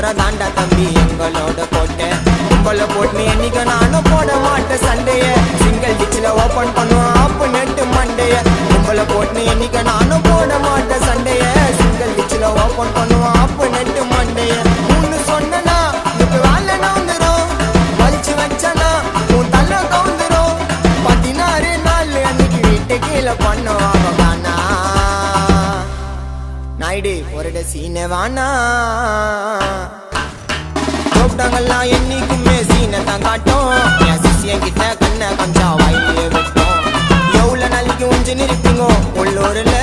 முறை தாண்டா தம்பி எங்களோட கோட்டை. கும்பல போட்டு என்னைக்கு நானும் போட மாட்டேன் சண்டைய. சிங்கிள் டிச்சில் ஓப்பன் பண்ணுவோம் ஆப்பு நெட்டு மண்டைய. கும்பல போட்டு என்னைக்கு நானும் போட மாட்டேன் சண்டைய. சிங்கிள் டிச்சில் ஓப்பன் பண்ணுவோம் ஆப்பு நெட்டு மண்டைய. மூணு சொன்னா இப்ப வேலை நவுந்துரும். வலிச்சு வச்சனா உன் தலை கவுந்துரும். 16 நாள் அன்னைக்கு வீட்டு கீழே பண்ணுவாங்க காணா. நாயுடு ஒரு சீனை வானா கூப்பிட்டாங்கல்லாம் என்னைக்குமே சீனை தான் காட்டும். என் சிசியன் கிட்ட கண்ணை கொஞ்சம் வாயிலே விட்டோம். எவ்வளவு நாளைக்கு ஒஞ்சு நிற்பீங்க உள்ளூர்ல